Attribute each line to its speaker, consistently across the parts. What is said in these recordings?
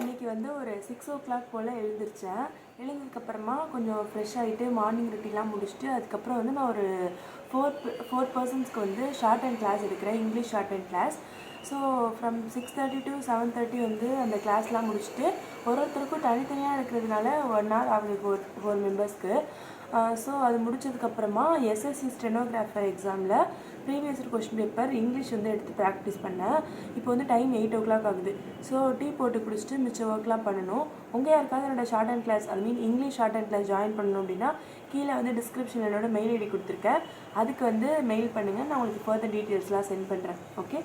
Speaker 1: இன்றைக்கி வந்து ஒரு 6 o'clock போல் எழுந்திரிச்சேன். எழுந்ததுக்கப்புறமா கொஞ்சம் ஃப்ரெஷ் ஆகிட்டு மார்னிங் ரொட்டீன்லாம் முடிச்சுட்டு அதுக்கப்புறம் வந்து நான் ஒரு ஃபோர் பர்சன்ஸ்க்கு வந்து ஷார்ட் அண்ட் கிளாஸ் எடுக்கிறேன், English shorthand class. So from 6:30 to 7:30 வந்து அந்த கிளாஸ்லாம் முடிச்சுட்டு ஒருத்தருக்கும் தனித்தனியாக இருக்கிறதுனால 1 hour ஆகுது ஃபோர் மெம்பர்ஸ்க்கு. ஸோ அது முடிச்சதுக்கப்புறமா எஸ்எஸ்சி ஸ்டெனோகிராஃபர் எக்ஸாமில் ப்ரீவியஸ் கொஸ்டின் பேப்பர் இங்கிலீஷ் வந்து எடுத்து ப்ராக்டிஸ் பண்ணேன். இப்போ வந்து டைம் 8 o'clock ஆகுது. ஸோ டீ போட்டு குடிச்சிட்டு மிச்ச ஒர்க்லாம் பண்ணணும். உங்கள் யாருக்காவது என்னோட shorthand class English shorthand class join பண்ணணும் அப்படின்னா கீழே வந்து டிஸ்கிரிப்ஷனில் என்னோட மெயில் ஐடி கொடுத்துருக்கேன். அதுக்கு வந்து மெயில் பண்ணுங்கள், நான் உங்களுக்கு ஃபர்தர் டீட்டெயில்ஸ்லாம் சென்ட் பண்ணுறேன். ஓகே.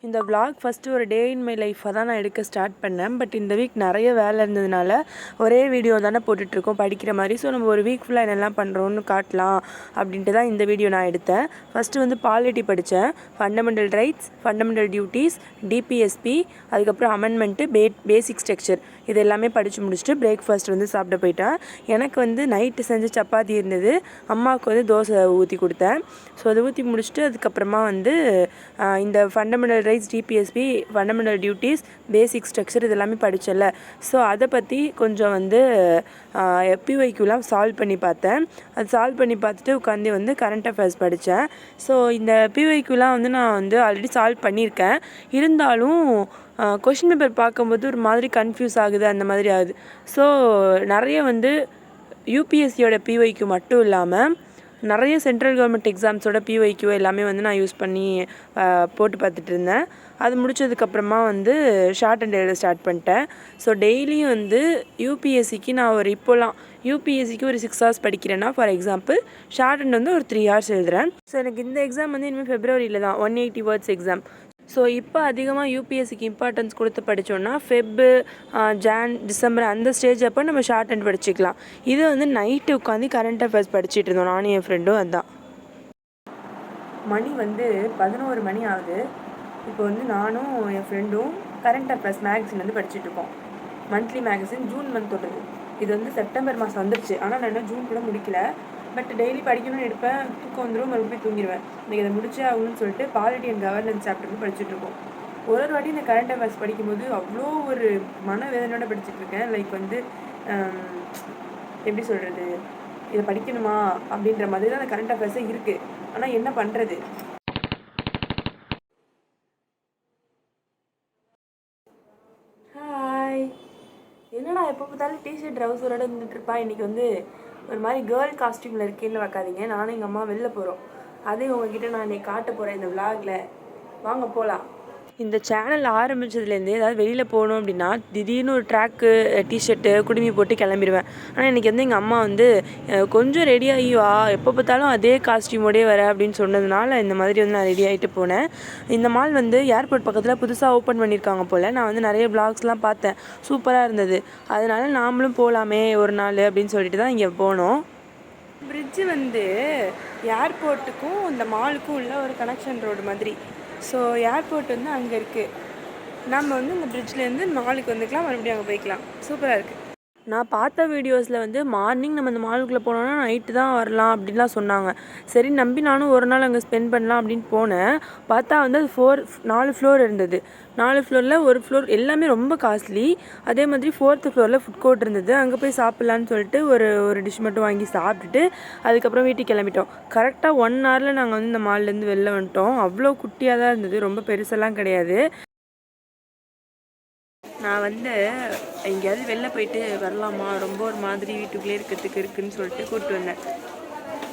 Speaker 1: இந்த விளாக் ஃபஸ்ட்டு ஒரு டே இன் மை லைஃப்பாக தான் நான் எடுக்க ஸ்டார்ட் பண்ணேன். பட் இந்த வீக் நிறைய வேலை இருந்ததுனால ஒரே வீடியோ தானே போட்டுட்ருக்கோம் படிக்கிற மாதிரி. ஸோ நம்ம ஒரு வீக் ஃபுல்லாக என்னெல்லாம் பண்ணுறோன்னு காட்டலாம் அப்படின்ட்டு தான் இந்த வீடியோ நான் எடுத்தேன். ஃபஸ்ட்டு வந்து பாலிட்டி படித்தேன், fundamental rights, fundamental duties, DPSP, அதுக்கப்புறம் அமெண்ட்மெண்ட்டு, பேசிக் ஸ்ட்ரக்சர் இது எல்லாமே படித்து முடிச்சுட்டு பிரேக்ஃபாஸ்ட் வந்து சாப்பிட போயிட்டேன். எனக்கு வந்து நைட்டு செஞ்ச சப்பாத்தி இருந்தது, அம்மாவுக்கு வந்து தோசை ஊற்றி கொடுத்தேன். ஸோ அதை ஊற்றி முடிச்சுட்டு அதுக்கப்புறமா வந்து இந்த fundamental rights, DPSP, fundamental duties, basic structure இது எல்லாமே படித்தேன்ல. ஸோ அதை பற்றி கொஞ்சம் வந்து பிஒய்க்யூலாம் சால்வ் பண்ணி பார்த்தேன். அது சால்வ் பண்ணி பார்த்துட்டு உட்காந்து வந்து கரண்ட் அஃபேர்ஸ் படித்தேன். ஸோ இந்த பிஒய்க்யூலாம் வந்து நான் வந்து ஆல்ரெடி சால்வ் பண்ணியிருக்கேன். இருந்தாலும் கொஷின் பேப்பர் பார்க்கும்போது ஒரு மாதிரி கன்ஃபியூஸ் ஆகுது, அந்த மாதிரி ஆகுது. ஸோ நிறைய வந்து யூபிஎஸ்சியோட பிஒய்க்யூ மட்டும் இல்லாமல் நிறைய சென்ட்ரல் கவர்மெண்ட் எக்ஸாம்ஸோட பிஒய்க்யூ எல்லாமே வந்து நான் யூஸ் பண்ணி போட்டு பார்த்துட்டு இருந்தேன். அது முடித்ததுக்கப்புறமா வந்து ஷார்ட் அண்ட் எழுத ஸ்டார்ட் பண்ணிட்டேன். ஸோ டெய்லியும் வந்து யூபிஎஸ்சிக்கு நான் ஒரு யூபிஎஸ்சிக்கு ஒரு 6 hours படிக்கிறேன்னா, ஃபார் எக்ஸாம்பிள் ஷார்ட் அண்ட் வந்து ஒரு 3 hours எழுதுகிறேன். ஸோ எனக்கு இந்த எக்ஸாம் வந்து இனிமேல் ஃபெப்ரவரியில் தான் 180 words எக்ஸாம். ஸோ இப்போ அதிகமாக யூபிஎஸ்சிக்கு இம்பார்ட்டன்ஸ் கொடுத்து படித்தோன்னா ஜான், டிசம்பர் அந்த ஸ்டேஜ் அப்போ நம்ம ஷார்ட் அண்ட் படிச்சுக்கலாம். இது வந்து நைட்டு உட்காந்து கரண்ட் அஃபேர்ஸ் படிச்சுட்டு இருந்தோம் நானும் என் ஃப்ரெண்டும். அதுதான் மணி வந்து 11 மணி ஆகுது. இப்போ வந்து நானும் என் ஃப்ரெண்டும் கரண்ட் அஃபேர்ஸ் மேகசின் வந்து படிச்சுட்ருக்கோம். மந்த்லி மேகசின், ஜூன் மந்தோடது. இது வந்து செப்டம்பர் மாதம் வந்துருச்சு, ஆனால் நான் இன்னும் ஜூன் கூட முடிக்கல. பட் டெய்லி படிக்கணும்னு எடுப்பேன், தூக்கம் வந்துடும், மறுபடியும் தூங்கிடுவேன். இன்றைக்கி அதை முடிச்சே ஆகணும்னு சொல்லிட்டு பாலிட்டி அண்ட் கவர்னன்ஸ் சாப்டர் வந்து படிச்சுட்ருக்கோம். ஒரு வாட்டி இந்த கரண்ட் அஃபேர்ஸ் படிக்கும்போது அவ்வளோ ஒரு மனவேதனையோடு படிச்சுட்ருக்கேன். லைக் வந்து எப்படி சொல்கிறது, இதை படிக்கணுமா அப்படின்ற மாதிரி தான் அந்த கரண்ட் அஃபேர்ஸே இருக்குது. ஆனால் என்ன பண்ணுறது? ஹாய், என்னடா எப்போ பார்த்தாலும் டிஷர்ட் ட்ரவுசரோட இருந்துட்டுருப்பா. இன்றைக்கி வந்து ஒரு மாதிரி கேர்ள் காஸ்டியூமில் இருக்கேன்னு வைக்காதீங்க. நானும் எங்கள் அம்மா வெளில போகிறோம். அதையும் உங்ககிட்ட நான் இன்றைக்கி காட்ட போகிறேன் இந்த விளாகில். வாங்க போகலாம். இந்த சேனல் ஆரம்பித்ததுலேருந்து ஏதாவது வெளியில் போகணும் அப்படின்னா திடீர்னு ஒரு ட்ராக்கு, டிஷர்ட்டு, குடுமி போட்டு கிளம்பிடுவேன். ஆனால் இன்றைக்கி வந்து எங்கள் அம்மா வந்து கொஞ்சம் ரெடி ஆகி வா, எப்போ பார்த்தாலும் அதே காஸ்டியூமோடே வர அப்படின்னு சொன்னதுனால இந்த மாதிரி வந்து நான் ரெடி ஆகிட்டு போனேன். இந்த மால் வந்து ஏர்போர்ட் பக்கத்தில் புதுசாக ஓப்பன் பண்ணியிருக்காங்க போல். நான் வந்து நிறைய பிளாக்ஸ்லாம் பார்த்தேன், சூப்பராக இருந்தது. அதனால நாமளும் போகலாமே ஒரு நாள் அப்படின்னு சொல்லிட்டு தான் இங்கே போனோம். பிரிட்ஜு வந்து ஏர்போர்ட்டுக்கும் இந்த மாலுக்கும் உள்ள ஒரு கனெக்ஷன் ரோடு மாதிரி. ஸோ ஏர்போர்ட் வந்து அங்கே இருக்குது. நம்ம வந்து இந்த பிரிட்ஜ்லேருந்து மாலுக்கு வந்துக்கலாம், மறுபடியும் அங்கே போய்க்கலாம். சூப்பராக இருக்குது. நான் பார்த்த வீடியோஸில் வந்து மார்னிங் நம்ம இந்த மாலுக்குள்ளே போனோன்னா நைட்டு தான் வரலாம் அப்படின்லாம் சொன்னாங்க. சரி நம்பி நானும் ஒரு நாள் அங்கே ஸ்பெண்ட் பண்ணலாம் அப்படின்னு போனேன். பார்த்தா வந்து அது 4 ஃப்ளோர் இருந்தது. 4 ஃப்ளோரில் ஒரு ஃப்ளோர் எல்லாமே ரொம்ப காஸ்ட்லி. அதே மாதிரி 4th ஃப்ளோரில் ஃபுட் கோர்ட் இருந்தது. அங்கே போய் சாப்பிட்லான்னு சொல்லிட்டு ஒரு டிஷ் மட்டும் வாங்கி சாப்பிட்டுட்டு அதுக்கப்புறம் வீட்டுக்கு கிளம்பிட்டோம். கரெக்டாக 1 hourல நாங்கள் வந்து இந்த மால்லேருந்து வெளில வந்துட்டோம். அவ்வளோ குட்டியாக தான் இருந்தது, ரொம்ப பெருசெல்லாம் கிடையாது. நான் வந்து எங்கேயாவது வெளில போயிட்டு வரலாமா, ரொம்ப ஒரு மாதிரி வீட்டுக்குள்ளே இருக்கிறதுக்கு இருக்குதுன்னு சொல்லிட்டு கூப்பிட்டு வந்தேன்.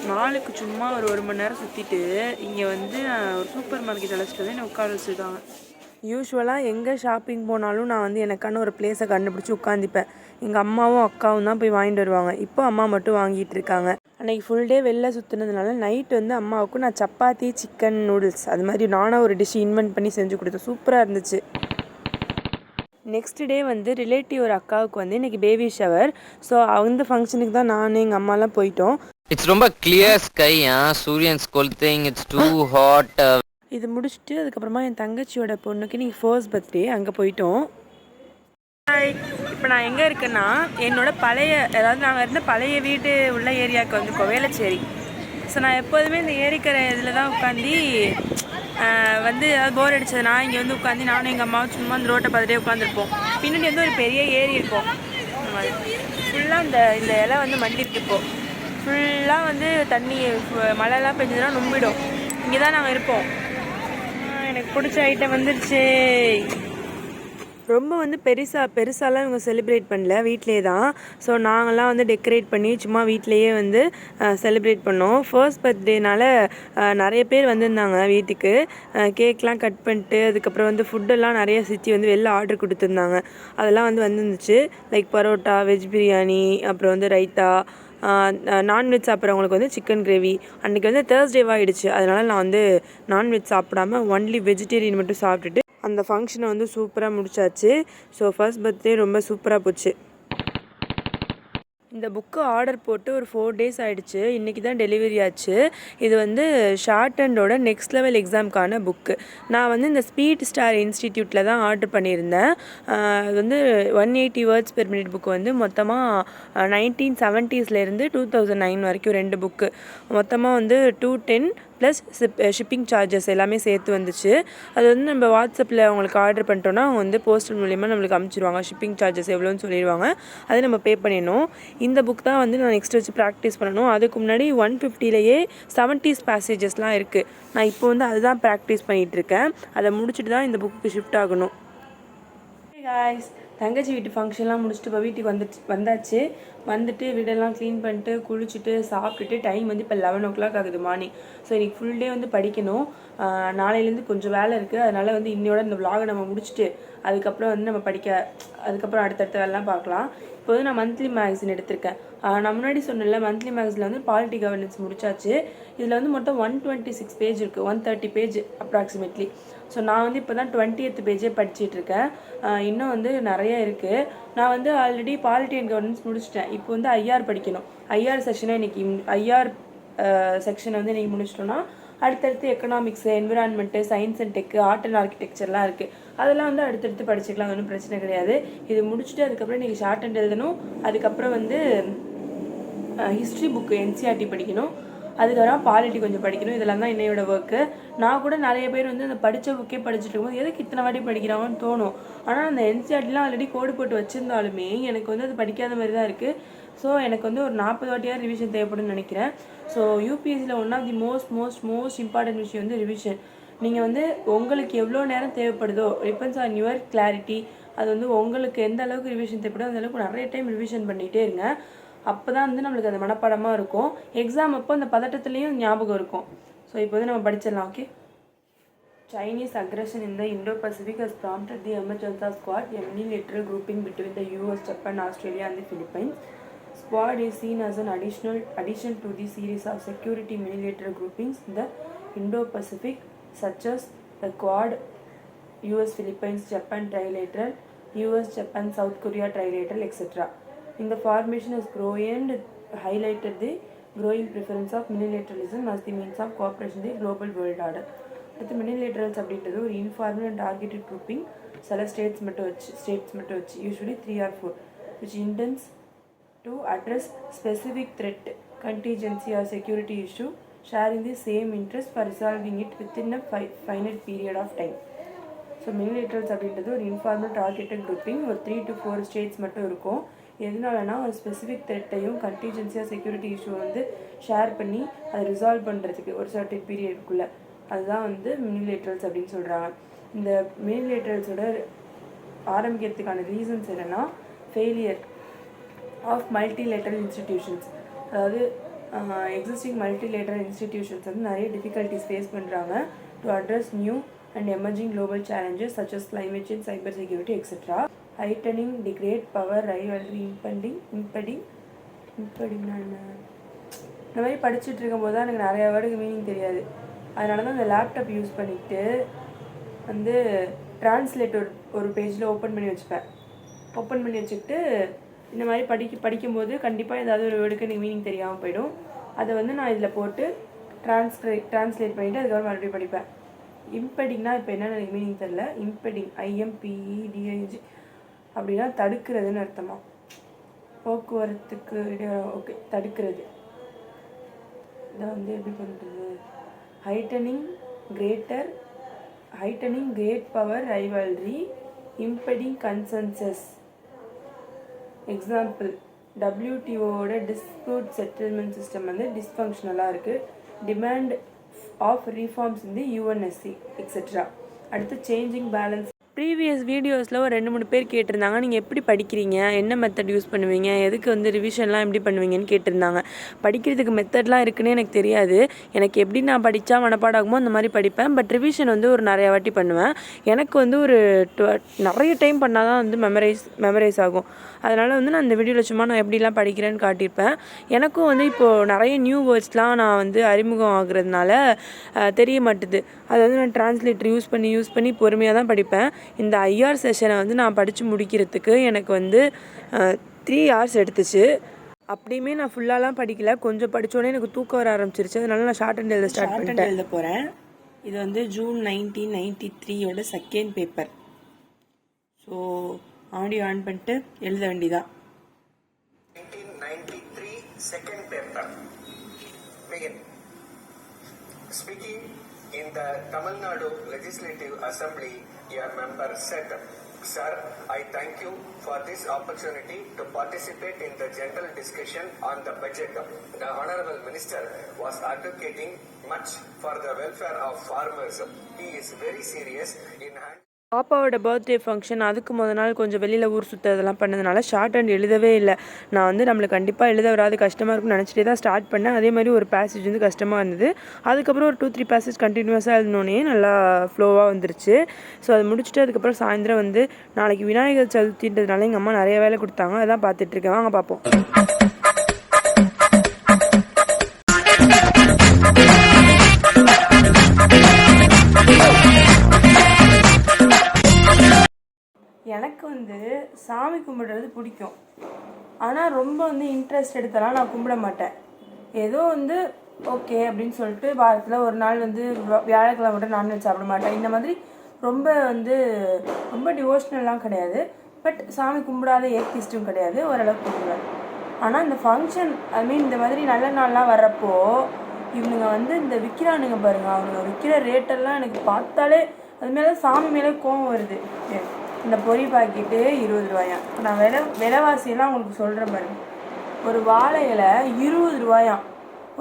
Speaker 1: மாலுக்கு சும்மா ஒரு 1 மணி நேரம் சுற்றிட்டு இங்கே வந்து ஒரு சூப்பர் மார்க்கெட் அழைச்சிட்டு வந்து என்னை உட்கார வச்சுருக்காங்க. யூஸ்வலாக எங்கே ஷாப்பிங் போனாலும் நான் வந்து எனக்கான ஒரு பிளேஸை கண்டுபிடிச்சி உட்காந்துப்பேன். எங்கள் அம்மாவும் அக்காவும் தான் போய் வாங்கிட்டு வருவாங்க. இப்போ அம்மா மட்டும் வாங்கிட்டு இருக்காங்க. அன்றைக்கி ஃபுல் டே வெளில சுற்றுனதுனால நைட் வந்து அம்மாவுக்கும் நான் சப்பாத்தி, சிக்கன் நூடுல்ஸ் அது மாதிரி நானாக ஒரு டிஷ் இன்வென்ட் பண்ணி செஞ்சு கொடுத்தேன். சூப்பராக இருந்துச்சு. நெக்ஸ்ட் டே வந்து ரிலேட்டிவ் ஒரு அக்காவுக்கு வந்து இன்றைக்கி பேபி ஷவர். ஸோ அந்த ஃபங்க்ஷனுக்கு தான் நான் எங்கள் அம்மாலாம் போயிட்டோம்.
Speaker 2: இட்ஸ் ரொம்ப கிளியர் ஸ்கை, சூரியன் ஸ்கொல்திங், இட்ஸ் டூ ஹாட்.
Speaker 1: இது முடிச்சுட்டு அதுக்கப்புறமா என் தங்கச்சியோட பொண்ணுக்கு இன்றைக்கி ஃபர்ஸ்ட் பர்த்டே, அங்கே போயிட்டோம். இப்போ நான் எங்கே இருக்கேன்னா என்னோட நாங்கள் இருந்த பழைய வீடு உள்ள ஏரியாவுக்கு வந்துருக்கோம், வேளச்சேரி. ஸோ நான் எப்போதுமே இந்த ஏரிக்கரை இதில் தான் உட்காந்து வந்து ஏதாவது போர் அடிச்சதுன்னா இங்கே வந்து உட்காந்து நானும் எங்கள் அம்மாவும் சும்மா அந்த ரோட்டை பார்த்துட்டே உட்காந்துருப்போம். பின்னாடி வந்து ஒரு பெரிய ஏரி இருக்கும். ஃபுல்லாக இந்த இலை வந்து மண்டிட்டு இருக்கும். ஃபுல்லாக வந்து தண்ணி மழைலாம் பெஞ்சதுன்னா நொம்பிடும். இங்கே தான் நாங்கள் இருப்போம். எனக்கு பிடிச்ச ஐட்டம் வந்துருச்சு. ரொம்ப வந்து பெருசாலாம் இவங்க செலிப்ரேட் பண்ணல, வீட்டிலே தான். ஸோ நாங்கள்லாம் வந்து டெக்கரேட் பண்ணி சும்மா வீட்டிலையே வந்து செலிப்ரேட் பண்ணோம். ஃபர்ஸ்ட் பர்த்டேனால நிறைய பேர் வந்திருந்தாங்க வீட்டுக்கு. கேக்லாம் கட் பண்ணிட்டு அதுக்கப்புறம் வந்து ஃபுட்டெல்லாம் நிறைய சித்தி வந்து வெளில ஆர்டர் கொடுத்துருந்தாங்க. அதெல்லாம் வந்து வந்துருந்துச்சு. லைக் பரோட்டா, வெஜ் பிரியாணி, அப்புறம் வந்து ரைத்தா, நான்வெஜ் சாப்பிட்றவங்களுக்கு வந்து சிக்கன் கிரேவி. அன்றைக்கி வந்து தேர்ஸ்டேவாக ஆகிடுச்சு. அதனால் நான் வந்து நான்வெஜ் சாப்பிடாம ஒன்லி வெஜிடேரியன் மட்டும் சாப்பிட்டுட்டு அந்த ஃபங்க்ஷனை வந்து சூப்பராக முடிச்சாச்சு. ஸோ ஃபர்ஸ்ட் பர்த்டே ரொம்ப சூப்பராக போச்சு. இந்த புக்கு ஆர்டர் போட்டு ஒரு 4 days ஆகிடுச்சு. இன்றைக்கி தான் டெலிவரி ஆச்சு. இது வந்து ஷார்ட் அண்டோட நெக்ஸ்ட் லெவல் எக்ஸாமுக்கான புக்கு. நான் வந்து இந்த ஸ்பீட் ஸ்டார் இன்ஸ்டிடியூட்டில் தான் ஆர்டர் பண்ணியிருந்தேன். அது வந்து 180 words per minute புக்கு வந்து மொத்தமாக 1970s 2009 வரைக்கும் 2 புக்கு. மொத்தமாக வந்து 210 ப்ளஸ் ஷிப்பிங் சார்ஜஸ் எல்லாமே சேர்த்து வந்துச்சு. அது வந்து நம்ம வாட்ஸ்அப்பில் அவங்களுக்கு ஆர்டர் பண்ணிட்டோன்னா அவங்க வந்து போஸ்டல் மூலிமா நம்மளுக்கு அனுப்பிச்சிடுவாங்க. ஷிப்பிங் சார்ஜஸ் எவ்வளோன்னு சொல்லிடுவாங்க. அதை நம்ம பே பண்ணிடணும். இந்த புக் தான் வந்து நான் நெக்ஸ்ட் வச்சு ப்ராக்டிஸ் பண்ணணும். அதுக்கு முன்னாடி 150லேயே 70s பேசேஜஸ்லாம் இருக்குது. நான் இப்போ வந்து அதுதான் ப்ராக்டிஸ் பண்ணிகிட்ருக்கேன். அதை முடிச்சுட்டு தான் இந்த புக்கு ஷிஃப்ட் ஆகணும். காய்ஸ், தங்கச்சி வீட்டு ஃபங்க்ஷன்லாம் முடிச்சுட்டு இப்போ வீட்டுக்கு வந்தாச்சு. வந்துட்டு வீடெல்லாம் க்ளீன் பண்ணிட்டு குளிச்சுட்டு சாப்பிட்டுட்டு டைம் வந்து இப்போ 11 o'clock ஆகுது மார்னிங். ஸோ இன்றைக்கி ஃபுல் டே வந்து படிக்கணும். நாளையிலேருந்து கொஞ்சம் வேலை இருக்குது. அதனால் வந்து இன்னையோட இந்த vlog நம்ம முடிச்சுட்டு அதுக்கப்புறம் வந்து நம்ம அதுக்கப்புறம் அடுத்தடுத்த வேலைலாம் பார்க்கலாம். இப்போ வந்து நான் மந்த்லி மேகசின் எடுத்திருக்கேன். நான் முன்னாடி சொன்னேன்ல, மந்த்லி மேகசினில் வந்து பாலிட்டி கவர்னன்ஸ் முடிச்சாச்சு. இதில் வந்து மொத்தம் 126 பேஜ் இருக்குது. 130 பேஜ் அப்ராக்சிமேட்லி. ஸோ நான் வந்து இப்போ தான் 20th பேஜே படிச்சிட்ருக்கேன். இன்னும் வந்து நிறைய இருக்குது. நான் வந்து ஆல்ரெடி பாலிட்டி அண்ட் கவர்னன்ஸ் முடிச்சிட்டேன். இப்போ வந்து ஐஆர் படிக்கணும். ஐஆர் செக்ஷனை இன்றைக்கி செக்ஷனை வந்து இன்றைக்கி முடிச்சிட்டோன்னா அடுத்தடுத்து economics, environment, science and tech, art and ஆர்கிடெக்சர்லாம் இருக்குது. அதெல்லாம் வந்து அடுத்தடுத்து படிச்சுக்கலாம். ஒன்றும் பிரச்சனை கிடையாது. இது முடிச்சுட்டு அதுக்கப்புறம் இன்றைக்கி ஷார்ட் அண்ட் எழுதணும். அதுக்கப்புறம் வந்து ஹிஸ்ட்ரி புக்கு என்சிஆர்டி படிக்கணும். அதுக்கப்புறம் பாலிட்டி கொஞ்சம் படிக்கணும். இதெல்லாம் தான் என்னையோட ஒர்க்கு. நான் கூட நிறைய பேர் வந்து அந்த படித்த புக்கே படிச்சுட்டு இருக்கும்போது எதுக்கு இத்தனை வாட்டி படிக்கிறாங்கன்னு தோணும். ஆனால் அந்த என்சிஆர்டிலாம் ஆல்ரெடி கோடு போட்டு வச்சுருந்தாலுமே எனக்கு வந்து அது படிக்காத மாதிரி தான் இருக்குது. ஸோ எனக்கு வந்து ஒரு 40 வாட்டியாவது ரிவிஷன் தேவைப்படும்னு நினைக்கிறேன். ஸோ யூபிஎஸ்சியில் one of the most important விஷயம் வந்து ரிவிஷன். நீங்கள் வந்து உங்களுக்கு எவ்வளோ நேரம் தேவைப்படுதோ, டிபெண்ட்ஸ் ஆன் யுவர் கிளாரிட்டி. அது வந்து உங்களுக்கு எந்த அளவுக்கு ரிவிஷன் தேவைப்படுதோ அந்த அளவுக்கு நிறைய டைம் ரிவிஷன் பண்ணிகிட்டே இருங்க. அப்போ தான் வந்து நம்மளுக்கு அது மனப்பாடமாக இருக்கும். எக்ஸாம் அப்போ அந்த பதட்டத்துலேயும் ஞாபகம் இருக்கும். ஸோ இப்போ வந்து நம்ம படிச்சிடலாம். Okay. Chinese aggression in the Indo-Pacific has prompted the emergence of Quad, a unilateral grouping between the US, Japan, Australia and the Philippines. Quad is seen as an addition to the series of security unilateral groupings in the Indo-Pacific, such as the Quad, US, Philippines, Japan trilateral, US, Japan, South Korea trilateral, etc. In the formation has grown and highlighted the growing preference of unilateralism as the means of cooperation in the global world order. அடுத்து மினிலேட்டரல்ஸ் அப்படின்றது ஒரு informal and targeted grouping. சில states மட்டும் வச்சு usually 3 or 4 which intends to address specific threat, contingency or security issue, sharing the same interest for resolving it within a finite period of time. So minilaterals அப்படின்றது ஒரு informal targeted grouping. ஒரு 3 to 4 states மட்டும் இருக்கும். எதனாலனா ஒரு specific த்ரெட்டையும் கண்டிஜென்சியாக security issue வந்து share பண்ணி அதை ரிசால்வ் பண்ணுறதுக்கு ஒரு சர்டன் பீரியடுக்குள்ளே. அதுதான் வந்து மினிலேட்டரல்ஸ் அப்படின்னு சொல்கிறாங்க. இந்த மினிலேட்டரல்ஸோட ஆரம்பிக்கிறதுக்கான ரீசன்ஸ் என்னென்னா, ஃபெயிலியர் ஆஃப் மல்டிலேட்டரல் இன்ஸ்டிடியூஷன்ஸ். அதாவது எக்ஸிஸ்டிங் மல்டிலேட்டரல் இன்ஸ்டிடியூஷன்ஸ் வந்து நிறைய டிஃபிகல்ட்டிஸ் ஃபேஸ் பண்ணுறாங்க to address new and emerging global challenges such as climate change, cyber security, etc. Heightening the great power rivalry impending இந்த மாதிரி படிச்சுட்டு இருக்கும்போது தான் எனக்கு நிறையா வேர்டுக்கு மீனிங் தெரியாது. அதனால தான் அந்த லேப்டாப் யூஸ் பண்ணிவிட்டு வந்து ட்ரான்ஸ்லேட் ஒரு பேஜில் ஓப்பன் பண்ணி வச்சுக்கிட்டு இந்த மாதிரி படிக்கும்போது கண்டிப்பாக ஏதாவது ஒரு வேர்டுக்கு எனக்கு மீனிங் தெரியாமல் போயிடும். அதை வந்து நான் இதில் போட்டு ட்ரான்ஸ்லேட் பண்ணிவிட்டு அதுக்கப்புறம் மறுபடியும் படிப்பேன். இம்பெடிங்னா இப்போ என்னென்னு எனக்கு மீனிங் தெரில. இம்பெடிங் IMPEDING அப்படின்னா தடுக்கிறதுன்னு அர்த்தமா? போக்குவரத்துக்கு ஓகே, தடுக்கிறது. இதை வந்து எப்படி பண்ணுறது? Heightening great power rivalry impeding consensus. Example WTOவோட டிஸ்பியூட் செட்டில்மெண்ட் சிஸ்டம் வந்து டிஸ்ஃபங்க்ஷனலாக இருக்குது. டிமாண்ட் ஆஃப் ரீஃபார்ம்ஸ் இந்த UNSC எக்ஸெட்ரா. அடுத்து சேஞ்சிங் பேலன்ஸ். ப்ரீவியஸ் வீடியோஸில் ஒரு 2-3 பேர் கேட்டிருந்தாங்க, நீங்கள் எப்படி படிக்கிறீங்க, என்ன மெத்தட் யூஸ் பண்ணுவீங்க, எதுக்கு வந்து ரிவிஷன்லாம் எப்படி பண்ணுவீங்கன்னு கேட்டிருந்தாங்க. படிக்கிறதுக்கு மெத்தட்லாம் இருக்குன்னு எனக்கு தெரியாது. எனக்கு எப்படி நான் படித்தா மனப்பாடாகுமோ அந்த மாதிரி படிப்பேன். பட் ரிவிஷன் வந்து ஒரு நிறையா வாட்டி பண்ணுவேன். எனக்கு வந்து ஒரு நிறைய டைம் பண்ணால் தான் வந்து மெமரைஸ் ஆகும். அதனால் வந்து நான் இந்த வீடியோவில் சும்மா நான் எப்படிலாம் படிக்கிறேன்னு காட்டியிருப்பேன். எனக்கும் வந்து இப்போது நிறைய நியூ வேர்ட்ஸ்லாம் நான் வந்து அறிமுகம் ஆகுறதுனால தெரிய மாட்டுது. அதை வந்து நான் டிரான்ஸ்லேட்டர் யூஸ் பண்ணி பொறுமையாக தான் படிப்பேன். இந்த IR செஷனை வந்து நான் படித்து முடிக்கிறதுக்கு எனக்கு வந்து 3 hours எடுத்துச்சு. அப்படியுமே நான் ஃபுல்லாலாம் படிக்கல, கொஞ்சம் படித்தோடனே எனக்கு தூக்கம் வர ஆரம்பிச்சிருச்சு. அதனால நான் ஷார்ட் அண்ட் எழுத போகிறேன். இது வந்து June 1993 second paper. So audio on பண்ணிட்டு எழுத வேண்டியதான்.
Speaker 3: 1993 second paper. Begin. Speaking in the Tamil Nadu Legislative Assembly, a member said, "Sir, I thank you for this opportunity to participate in the general discussion on the budget. The Honorable Minister was advocating much for the welfare of farmers. He is very serious in hand."
Speaker 1: பாப்பாவோட birthday function, அதுக்கு முதல் நாள் கொஞ்சம் வெளியில் ஊர் சுற்றுறதெல்லாம் பண்ணதுனால short and எழுதவே இல்லை. நான் வந்து நம்மளுக்கு கண்டிப்பாக எழுத வராது, கஷ்டமாக இருக்கும்னு நினச்சிட்டே தான் ஸ்டார்ட் பண்ணேன். அதே மாதிரி ஒரு பேசேஜ் வந்து கஷ்டமாக இருந்தது. அதுக்கப்புறம் ஒரு 2-3 பேசேஜ் கண்டினியூஸாக எழுதினோடனே நல்லா ஃப்ளோவாக வந்துருச்சு. ஸோ அதை முடிச்சுட்டு அதுக்கப்புறம் சாயந்தரம் வந்து நாளைக்கு விநாயகர் சதுர்த்தின்றதுனால எங்கள் அம்மா நிறைய வேலை கொடுத்தாங்க. அதான் பார்த்துட்ருக்கேன். வாங்க பார்ப்போம். எனக்கு வந்து சாமி கும்பிடுறது பிடிக்கும். ஆனால் ரொம்ப வந்து இன்ட்ரெஸ்ட் எடுத்தலாம் நான் கும்பிட மாட்டேன். ஏதோ வந்து ஓகே அப்படின்னு சொல்லிட்டு வாரத்தில் ஒரு நாள் வந்து வியாழக்கிழமை மட்டும் நான்வெஜ் சாப்பிட மாட்டேன். இந்த மாதிரி ரொம்ப டிவோஷனல்லாம் கிடையாது. பட் சாமி கும்பிடாத ஏத்திஸ்ட்டும் கிடையாது, ஓரளவுக்கு கும்பிடுவேன். ஆனால் இந்த ஃபங்க்ஷன் இந்த மாதிரி நல்ல நாள்லாம் வர்றப்போ இவனுங்க வந்து இந்த விற்கிறானுங்க பாருங்கள், அவங்க விற்கிற ரேட்டெல்லாம் எனக்கு பார்த்தாலே அது மேலே சாமி மேலே கோவம் வருது. இந்த பொரி பாக்கெட்டு 20 ரூபாயா. இப்போ நான் விலைவாசியெல்லாம் உங்களுக்கு சொல்கிறேன் பாருங்க. ஒரு வாழை இலை 20 ரூபாயாம்.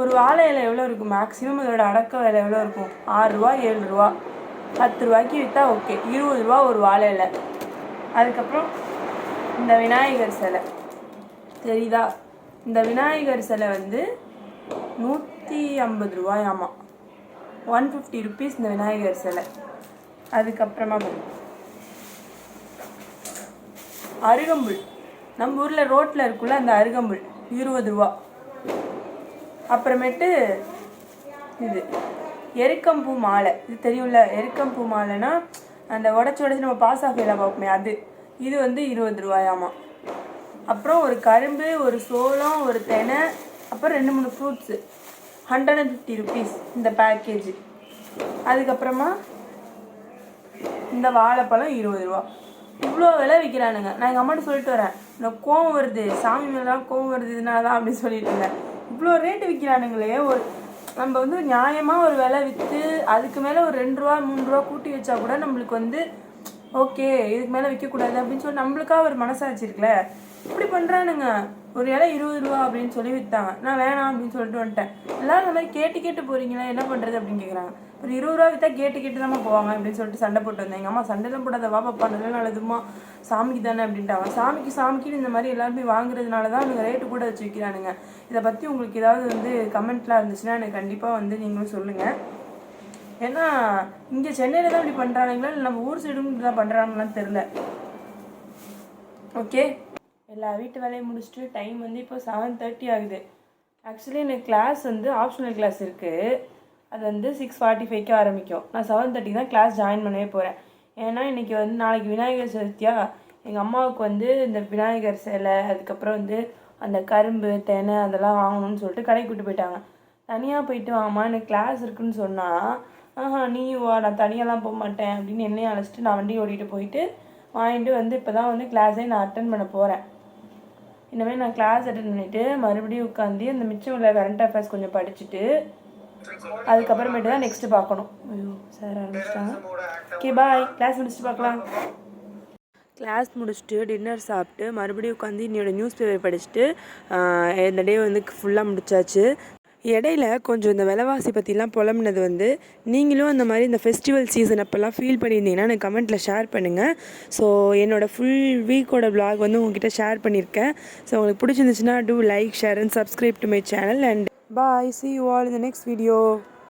Speaker 1: ஒரு வாழை இலை எவ்வளோ இருக்கும்? மேக்ஸிமம் அதோட அடக்க விலை எவ்வளோ இருக்கும்? 6 ரூபா 7 ரூபா. 10 ரூபாய்க்கு விற்றா ஓகே. 20 ரூபா ஒரு வாழை இலை. அதுக்கப்புறம் இந்த விநாயகர் சிலை தெரியுதா? இந்த விநாயகர் சிலை வந்து 150 ரூபாயாமா. 150 rupees இந்த விநாயகர் சிலை. அதுக்கப்புறமா அருகம்புல், நம்ம ஊரில் ரோட்டில் இருக்குல்ல அந்த அருகம்புல் 20 ரூபா. அப்புறமேட்டு இது எருக்கம்பூ மாலை, இது தெரியும்ல? எருக்கம்பூ மாலைனா அந்த உடச்சி நம்ம பாஸ் ஆஃபைல பார்ப்போமே அது. இது வந்து 20 ரூபாயாமா. அப்புறம் ஒரு கரும்பு, ஒரு சோளம், ஒரு தெனை, அப்புறம் 2-3 ஃப்ரூட்ஸு 150 rupees இந்த பேக்கேஜ். அதுக்கப்புறமா இந்த வாழைப்பழம் 20 ரூபா. இவ்வளோ விலை விற்கிறானுங்க. நான் எங்கள் அம்மாட்ட சொல்லிட்டு வரேன், எனக்கு கோவம் வருது, சாமி மேலாம் கோவம் வருது, இதனால தான் அப்படின்னு சொல்லிட்டு இருந்தேன். இவ்வளோ ரேட்டு விற்கிறானுங்களே. நம்ம வந்து நியாயமாக ஒரு விலை விற்று அதுக்கு மேலே ஒரு 2 ரூபா 3 ரூபா கூட்டி வச்சா கூட நம்மளுக்கு வந்து ஓகே இதுக்கு மேலே விற்கக்கூடாது அப்படின்னு சொல்லி நம்மளுக்காக ஒரு மனசாட்சி இருக்குல்ல. இப்படி பண்ணுறானுங்க. ஒரு இலை 20 ரூபா அப்படின்னு சொல்லி விற்றாங்க. நான் வேணாம் அப்படின்னு சொல்லிட்டு வந்துட்டேன். எல்லோரும் இந்த மாதிரி கேட்டு போகிறீங்களா, என்ன பண்ணுறது அப்படின்னு கேட்குறாங்க. ஒரு 20 ரூபா விற்றா கேட்டு தான் போவாங்க அப்படின்னு சொல்லிட்டு சண்டை போட்டு வந்தேன். எங்கள் அம்மா சண்டைலாம் போடாத, வா பாப்பா நல்ல நல்லதுமா சாமிக்கு தானே அப்படின்ட்டாங்க. சாமிக்குன்னு இந்த மாதிரி எல்லாருமே வாங்குறதுனால தான் அவங்க ரேட்டு கூட வச்சு விற்கிறானுங்க. இதை பற்றி உங்களுக்கு ஏதாவது வந்து கமெண்ட்லாம் இருந்துச்சுன்னா எனக்கு கண்டிப்பாக வந்து நீங்களும் சொல்லுங்கள். ஏன்னா இங்கே சென்னையில் தான் இப்படி பண்ணுறானுங்களா இல்லை நம்ம ஊர் சைடும் இப்படி தான் பண்ணுறாங்களான்னு தெரில. ஓகே, எல்லா வீட்டு வேலையை முடிச்சுட்டு டைம் வந்து இப்போ 7:30 ஆகுது. ஆக்சுவலி எனக்கு கிளாஸ் வந்து ஆப்ஷனல் கிளாஸ் இருக்குது. அது வந்து 6:45 ஆரம்பிக்கும். நான் 7:30 தான் கிளாஸ் ஜாயின் பண்ணவே போகிறேன். ஏன்னா இன்றைக்கி வந்து நாளைக்கு விநாயகர் சதுர்த்தியா. எங்கள் அம்மாவுக்கு வந்து இந்த விநாயகர் சிலை, அதுக்கப்புறம் வந்து அந்த கரும்பு தெனை அதெல்லாம் வாங்கணும்னு சொல்லிட்டு கடைக்கு கூப்பிட்டு போயிட்டாங்க. தனியாக போயிட்டு வாங்கம்மா எனக்கு கிளாஸ் இருக்குதுன்னு சொன்னால், நீ வா நான் தனியாலாம் போக மாட்டேன் அப்படின்னு என்னையும் அழைச்சிட்டு நான் வண்டி ஓட்டிகிட்டு போயிட்டு வாங்கிட்டு வந்து இப்போ தான் வந்து கிளாஸே நான் அட்டன் பண்ண போகிறேன். இனிமேல் நான் கிளாஸ் அட்டன் பண்ணிவிட்டு மறுபடியும் உட்காந்து அந்த மிச்சம் உள்ள கரண்ட் அஃபேர்ஸ் கொஞ்சம் படிச்சுட்டு அதுக்கப்புறமேட்டு தான் நெக்ஸ்ட்டு பார்க்கணும். ஐயோ சார் ஆரம்பிச்சிட்டாங்க. ஓகே பாய், கிளாஸ் முடிச்சுட்டு பார்க்கலாம். கிளாஸ் முடிச்சுட்டு டின்னர் சாப்பிட்டு மறுபடியும் உட்காந்து என்னோட நியூஸ் பேப்பர் படிச்சுட்டு இந்த டே வந்து ஃபுல்லாக முடிச்சாச்சு. இடையில கொஞ்சம் இந்த விலைவாசி பற்றிலாம் புலம்புனது வந்து நீங்களும் அந்த மாதிரி இந்த ஃபெஸ்டிவல் சீசன் அப்போல்லாம் ஃபீல் பண்ணியிருந்தீங்கன்னா எனக்கு கமெண்ட்டில் ஷேர் பண்ணுங்கள். ஸோ என்னோடய ஃபுல் வீக்கோட vlog வந்து உங்ககிட்ட ஷேர் பண்ணியிருக்கேன். ஸோ உங்களுக்கு பிடிச்சிருந்துச்சுன்னா do like, share and subscribe to my channel and bye. See you all in the next video.